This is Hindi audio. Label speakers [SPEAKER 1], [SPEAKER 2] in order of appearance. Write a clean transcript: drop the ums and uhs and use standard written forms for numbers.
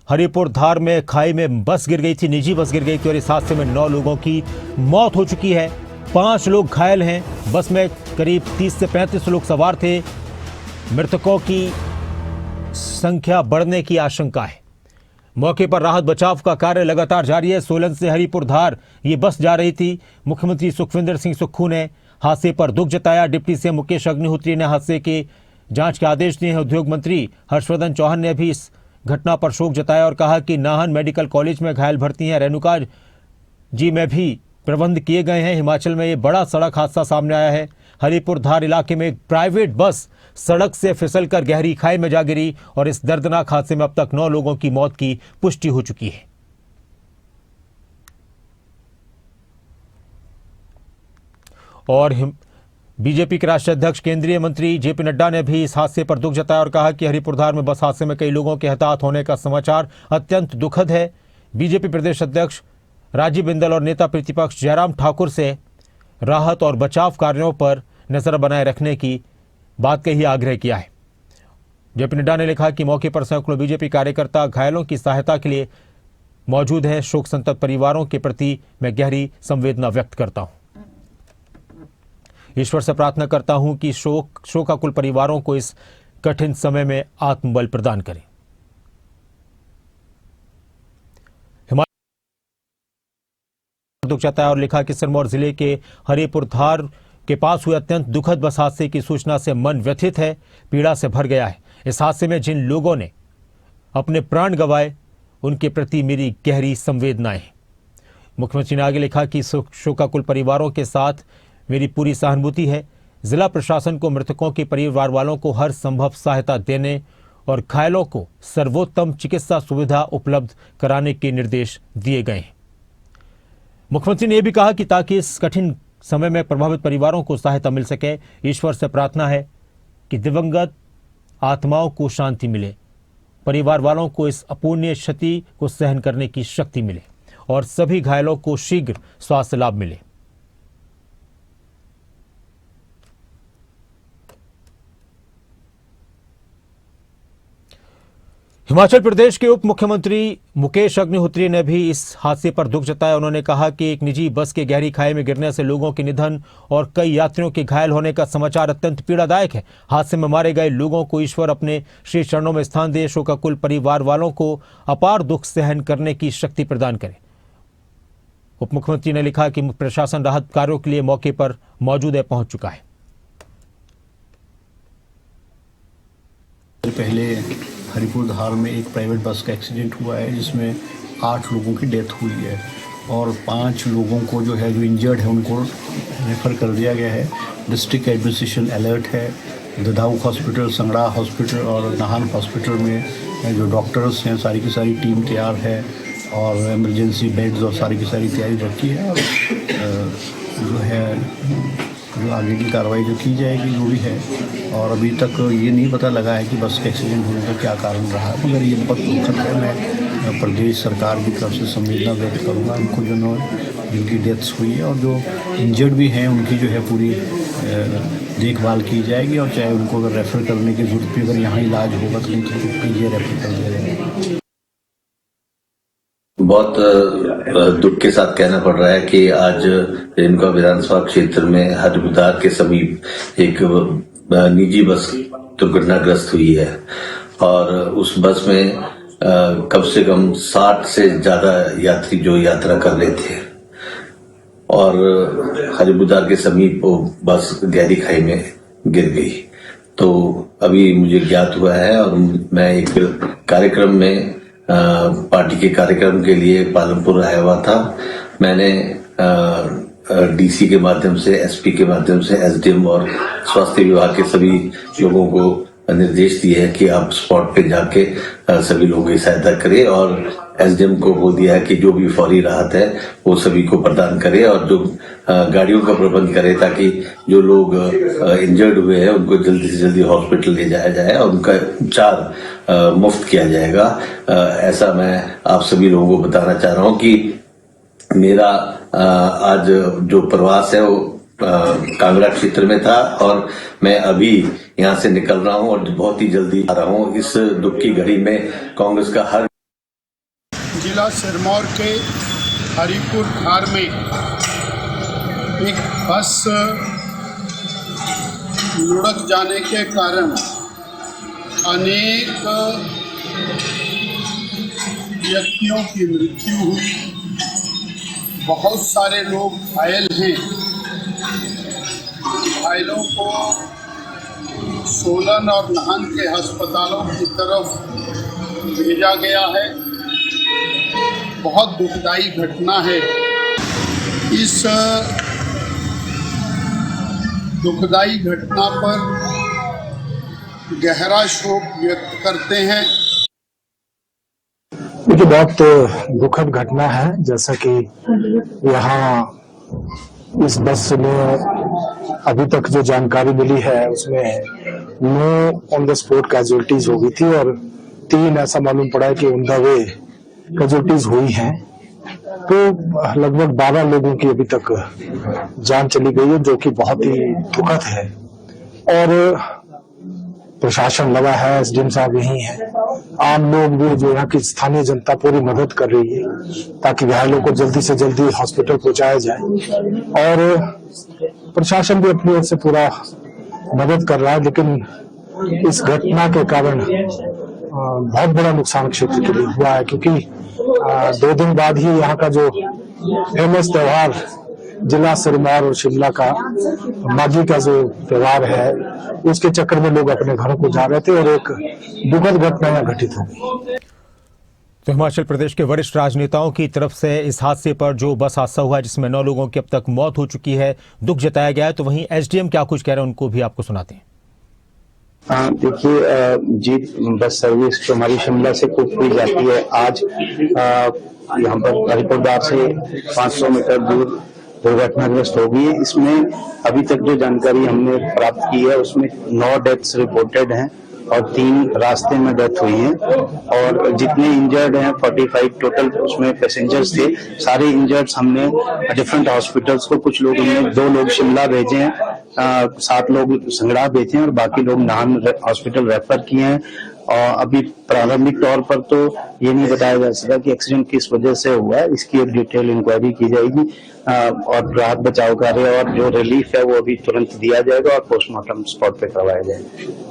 [SPEAKER 1] हरिपुर धार में खाई में बस गिर गई थी, निजी बस गिर गई थी और इस हादसे में 9 लोगों की मौत हो चुकी है। 5 लोग घायल हैं। बस में करीब 30 से 35 लोग सवार थे। मृतकों की संख्या बढ़ने की आशंका है। मौके पर राहत बचाव का कार्य लगातार जारी है। सोलन से हरिपुर धार ये बस जा रही थी। मुख्यमंत्री सुखविंदर सिंह सुक्खू ने हादसे पर दुख जताया। डिप्टी सीएम मुकेश अग्निहोत्री ने हादसे के जांच के आदेश दिए हैं। उद्योग मंत्री हर्षवर्धन चौहान ने भी इस घटना पर शोक जताया और कहा कि नाहन मेडिकल कॉलेज में घायल भर्ती हैं। रेणुका जी में भी प्रबंध किए गए हैं। हिमाचल में ये बड़ा सड़क हादसा सामने आया है। हरिपुर धार इलाके में एक प्राइवेट बस सड़क से फिसलकर गहरी खाई में जा गिरी और इस दर्दनाक हादसे में अब तक 9 लोगों की मौत की पुष्टि हो चुकी है। और बीजेपी के राष्ट्रीय अध्यक्ष केंद्रीय मंत्री जेपी नड्डा ने भी इस हादसे पर दुख जताया और कहा कि हरिपुर धार में बस हादसे में कई लोगों के हताहत होने का समाचार अत्यंत दुखद है। बीजेपी प्रदेश अध्यक्ष राजीव बिंदल और नेता प्रतिपक्ष जयराम ठाकुर से राहत और बचाव कार्यों पर नजर बनाए रखने की बात का ही आग्रह किया है। जेपी नड्डा ने लिखा कि मौके पर सैकड़ों बीजेपी कार्यकर्ता घायलों की सहायता के लिए मौजूद हैं। शोक संतप्त परिवारों के प्रति मैं गहरी संवेदना व्यक्त करता हूं। ईश्वर से प्रार्थना करता हूं कि शोकाकुल परिवारों को इस कठिन समय में आत्मबल प्रदान करें। दुख जताया और लिखा कि सिरमौर जिले के हरिपुर धार के पास हुए अत्यंत दुखद बस हादसे की सूचना से मन व्यथित है, पीड़ा से भर गया है। इस हादसे में जिन लोगों ने अपने प्राण गंवाए उनके प्रति मेरी गहरी संवेदनाएं हैं। मुख्यमंत्री ने आगे लिखा कि शोकाकुल परिवारों के साथ मेरी पूरी सहानुभूति है। जिला प्रशासन को मृतकों के परिवार वालों को हर संभव सहायता देने और घायलों को सर्वोत्तम चिकित्सा सुविधा उपलब्ध कराने के निर्देश दिए गए हैं। मुख्यमंत्री ने यह भी कहा कि ताकि इस कठिन समय में प्रभावित परिवारों को सहायता मिल सके, ईश्वर से प्रार्थना है कि दिवंगत आत्माओं को शांति मिले, परिवार वालों को इस अपूर्णीय क्षति को सहन करने की शक्ति मिले और सभी घायलों को शीघ्र स्वास्थ्य लाभ मिले। हिमाचल प्रदेश के उप मुख्यमंत्री मुकेश अग्निहोत्री ने भी इस हादसे पर दुख जताया। उन्होंने कहा कि एक निजी बस के गहरी खाई में गिरने से लोगों के निधन और कई यात्रियों के घायल होने का समाचार अत्यंत पीड़ादायक है। हादसे में मारे गए लोगों को ईश्वर अपने श्री चरणों में स्थान दे, शोकाकुल परिवार वालों को अपार दुख सहन करने की शक्ति प्रदान करे। उप मुख्यमंत्री ने लिखा कि प्रशासन राहत कार्यों के लिए मौके पर मौजूद है, पहुंच चुका है।
[SPEAKER 2] पहले हरिपुर धार में एक प्राइवेट बस का एक्सीडेंट हुआ है जिसमें 8 लोगों की डेथ हुई है और 5 लोगों को जो इंजर्ड है उनको रेफ़र कर दिया गया है। डिस्ट्रिक्ट एडमिनिस्ट्रेशन अलर्ट है। ददाऊ हॉस्पिटल, संगड़ा हॉस्पिटल और नाहन हॉस्पिटल में जो डॉक्टर्स हैं सारी की सारी टीम तैयार है और इमरजेंसी बेड्स और सारी की सारी तैयारी रखी है। और जो आगे की कार्रवाई जो की जाएगी जो भी है। और अभी तक ये नहीं पता लगा है कि बस का एक्सीडेंट होने का क्या कारण रहा है, मगर ये बहुत दुखद है। मैं प्रदेश सरकार की तरफ से संवेदना व्यक्त करूँगा उनको जिनकी डेथ्स हुई है और जो इंजर्ड भी हैं उनकी जो है पूरी देखभाल की जाएगी और चाहे उनको अगर रेफ़र करने की जरूरत भी अगर यहाँ इलाज होगा तो उनको पीजीआई रेफ़र कर दिया जाएगा।
[SPEAKER 3] बहुत दुख के साथ कहना पड़ रहा है कि आज रेणुका विधानसभा क्षेत्र में हरिपुर धार के समीप एक निजी बस दुर्घटनाग्रस्त हुई है और उस बस में कम से कम 60 से ज्यादा यात्री जो यात्रा कर रहे थे और हरिपुर धार के समीप वो बस गहरी खाई में गिर गई। तो अभी मुझे ज्ञात हुआ है और मैं एक कार्यक्रम में पार्टी के कार्यक्रम के लिए पालमपुर आया हुआ था। मैंने डीसी के माध्यम से, एसपी के माध्यम से, एसडीएम और स्वास्थ्य विभाग के सभी लोगों को निर्देश दिए हैं कि आप स्पॉट पे जाके सभी लोगों की सहायता करें और एसडीएम को बोल दिया है कि जो भी फौरी राहत है वो सभी को प्रदान करे और जो गाड़ियों का प्रबंध करे ताकि जो लोग इंजर्ड हुए हैं उनको जल्दी से जल्दी हॉस्पिटल ले जाया जाए और उनका उपचार मुफ्त किया जाएगा। ऐसा मैं आप सभी लोगों को बताना चाह रहा हूँ कि मेरा आज जो प्रवास है वो कांगड़ा क्षेत्र में था और मैं अभी यहाँ से निकल रहा हूँ और बहुत ही जल्दी आ रहा हूँ। इस दुख की घड़ी में कांग्रेस का हर
[SPEAKER 4] जिला सिरमौर के हरिपुर धार में एक बस लुढ़क जाने के कारण अनेक व्यक्तियों की मृत्यु हुई। बहुत सारे लोग घायल हैं। घायलों को सोलन और नाहन के अस्पतालों की तरफ भेजा गया है। बहुत दुखदाई घटना है। इस दुखदाई घटना पर गहरा शोक व्यक्त करते हैं।
[SPEAKER 5] देखिए, बहुत दुखद घटना है। जैसा कि यहाँ इस बस में अभी तक जो जानकारी मिली है उसमें 9 ऑन द स्पॉट कैजुअलिटीज हो गई थी और 3 ऐसा मालूम पड़ा है कि ऑन द वे कैजुअलिटीज हुई हैं। तो लगभग 12 लोगों की अभी तक जान चली गई है, जो कि बहुत ही दुखद है। और प्रशासन लगा है, एसडीएम साहब यही है, आम लोग भी, जो यहाँ की स्थानीय जनता पूरी मदद कर रही है ताकि घायलों को जल्दी से जल्दी हॉस्पिटल पहुंचाया जाए। और प्रशासन भी अपनी ओर से पूरा मदद कर रहा है। लेकिन इस घटना के कारण बहुत बड़ा नुकसान क्षेत्र के लिए हुआ है, क्योंकि 2 दिन बाद ही यहाँ का जो फेमस त्योहार जिला सिरमौर और शिमला का माघी का जो त्योहार है, उसके चक्कर में लोग अपने घरों को जा रहे थे और एक दुखद घटना यहाँ घटित हो गई।
[SPEAKER 1] तो हिमाचल प्रदेश के वरिष्ठ राजनेताओं की तरफ से इस हादसे पर जो बस हादसा हुआ है जिसमें 9 लोगों की अब तक मौत हो चुकी है, दुख जताया गया है। तो वहीं एसडीएम क्या कुछ कह रहे हैं, उनको भी आपको सुनाते हैं।
[SPEAKER 6] देखिए, जीत बस सर्विस जो हमारी शिमला से कुक हुई जाती है, आज यहाँ पर हरिपुरदार से 500 मीटर दूर दुर्घटनाग्रस्त हो गई है। इसमें अभी तक जो जानकारी हमने प्राप्त की है उसमें 9 डेथ्स रिपोर्टेड हैं और 3 रास्ते में डेथ हुई हैं। और जितने इंजर्ड हैं 45 टोटल उसमें पैसेंजर्स थे। सारे इंजर्ड्स हमने डिफरेंट हॉस्पिटल्स को, कुछ लोग हमने 2 लोग शिमला भेजे हैं, 7 लोग संगड़ा भेजे हैं और बाकी लोग नाहन हॉस्पिटल रेफर किए हैं। और अभी प्रारंभिक तौर पर तो ये नहीं बताया जा सका कि एक्सीडेंट किस वजह से हुआ है। इसकी एक डिटेल इंक्वायरी की जाएगी और राहत बचाव कार्य और जो रिलीफ है वो अभी तुरंत दिया जाएगा और पोस्टमार्टम स्पॉट पे करवाया जाएगा।